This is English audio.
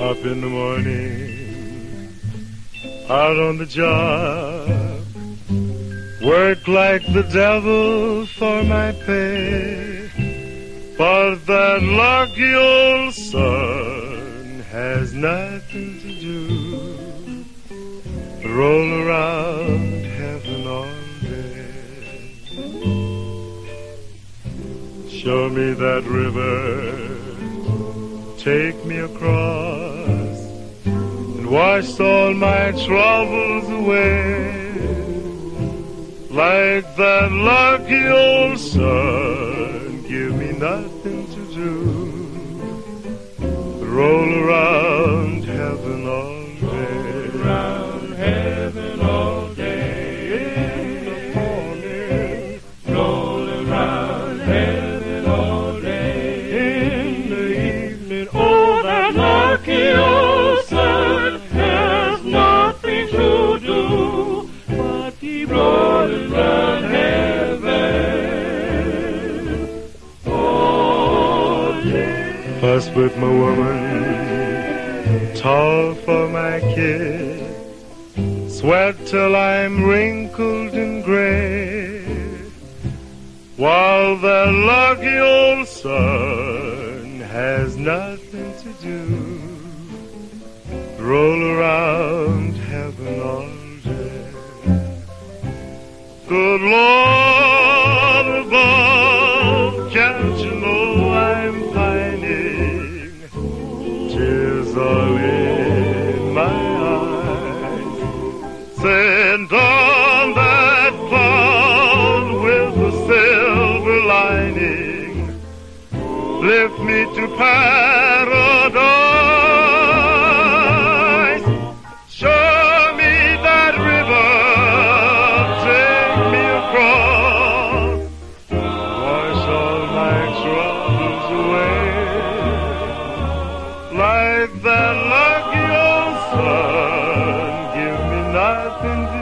Up in the morning, out on the job, work like the devil for my pay, but that lucky old sun has nothing to do but roll around heaven all day. Show me that river, take me across, and wash all my troubles away. Like that lucky old sun, give me nothing to do but roll around heaven all day. Roll around heaven all day. In the morning, Roll around heaven all day. in the evening, Oh, that lucky old sun has nothing to do but keep rolling round heaven all day. fuss with my woman, tall for my kid, sweat till I'm wrinkled and gray, while the lucky old sun has nothing to do, roll around heaven all day. Good Lord above, can't you know I'm pining? Tears all in my eyes. Send on that cloud with a silver lining, lift me to paradise. Show me that river, take me across, wash all my troubles away. Like that lucky old sun, give me nothing to